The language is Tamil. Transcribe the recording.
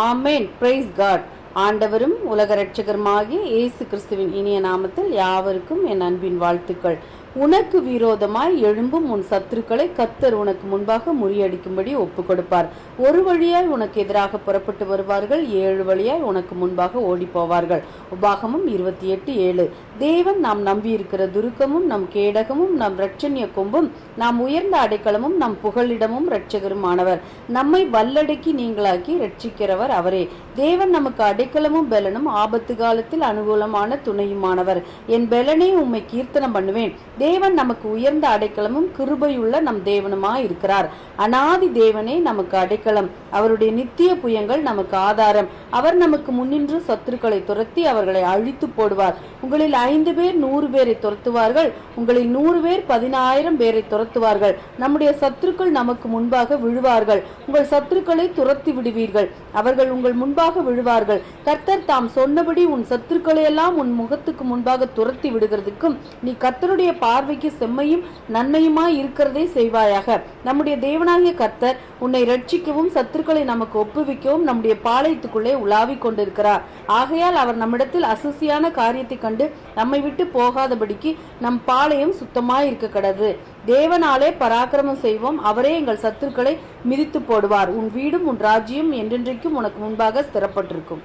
ஆமேன். Price God. ஆண்டவரும் உலக இரட்சகருமாகிய இயேசு கிறிஸ்துவின் இனிய நாமத்தில் யாவருக்கும் என் அன்பின் வாழ்த்துக்கள். உனக்கு விரோதமாய் எழும்பும் உன் சத்துருக்களை கர்த்தர் உனக்கு முன்பாக முறியடிக்கும்படி ஒப்பு கொடுப்பார். ஒரு வழியாய் உனக்கு எதிராக புறப்பட்டு வருவார்கள், 7 வழியாய் உனக்கு முன்பாக ஓடி போவார்கள். உபாகமம் 28:7. தேவன் நாம் நம்பியிருக்கிற துருக்கமும் நம் கேடகமும் நம் இரட்சணிய கொம்பும் நாம் உயர்ந்த அடைக்கலமும் நம் புகலிடமும் இரட்சகருமானவர். நம்மை வல்லடக்கி நீங்களாக்கி இரட்சிக்கிறவர் அவரே. தேவன் நமக்கு அடைக்கலமும் பெலனும் ஆபத்து காலத்தில் அனுகூலமான துணையுமானவர். என் பெலனே உம்மை கீர்த்தனம் பண்ணுவேன். தேவன் நமக்கு உயர்ந்த அடைக்கலமும் கிருபையுள்ள நம் தேவனுமாய் இருக்கிறார். அநாதி தேவனே நமக்கு அடைக்கலம், அவருடைய நித்திய புயங்கள் நமக்கு ஆதாரம். அவர் நமக்கு முன்னின்று சத்துருக்களை துரத்தி அவர்களை அழித்து போடுவார். உங்களில் 5 பேர் 100 பேரை துரத்துவார்கள், உங்களில் 100 பேர் 10,000 பேரை துரத்துவார்கள். நம்முடைய சத்துருக்கள் நமக்கு முன்பாக விழுவார்கள். உங்கள் சத்துருக்களை துரத்தி விடுவீர்கள், அவர்கள் உங்கள் முன்பாக விழுவார்கள். கர்த்தர் தாம் சொன்னபடி உன் சத்துருக்களை எல்லாம் உன் முகத்துக்கு முன்பாக துரத்தி விடுகிறதுக்கும் நீ கர்த்தருடைய பார்வைக்கு செம்மையும் நன்மையுமாய் இருக்கிறதை செய்வாயாக. நம்முடைய தேவனாகிய கர்த்தர் உன்னை ரட்சிக்கவும் சத்துருக்களை நமக்கு ஒப்புவிக்கவும் நம்முடைய பாளையத்துக்குள்ளே உலாவிக் கொண்டிருக்கிறார். ஆகையால் அவர் நம்மிடத்தில் அசுசியான காரியத்தை கண்டு நம்மை விட்டு போகாதபடிக்கு நம் பாளையம் சுத்தமாய் இருக்க கடது. தேவனாலே பராக்கிரமம் செய்வோம், அவரே எங்கள் சத்துருக்களை மிதித்து போடுவார். உன் வீடும் உன் ராஜ்யம் என்றென்றைக்கும் உனக்கு முன்பாக ஸ்திரப்பட்டிருக்கும்.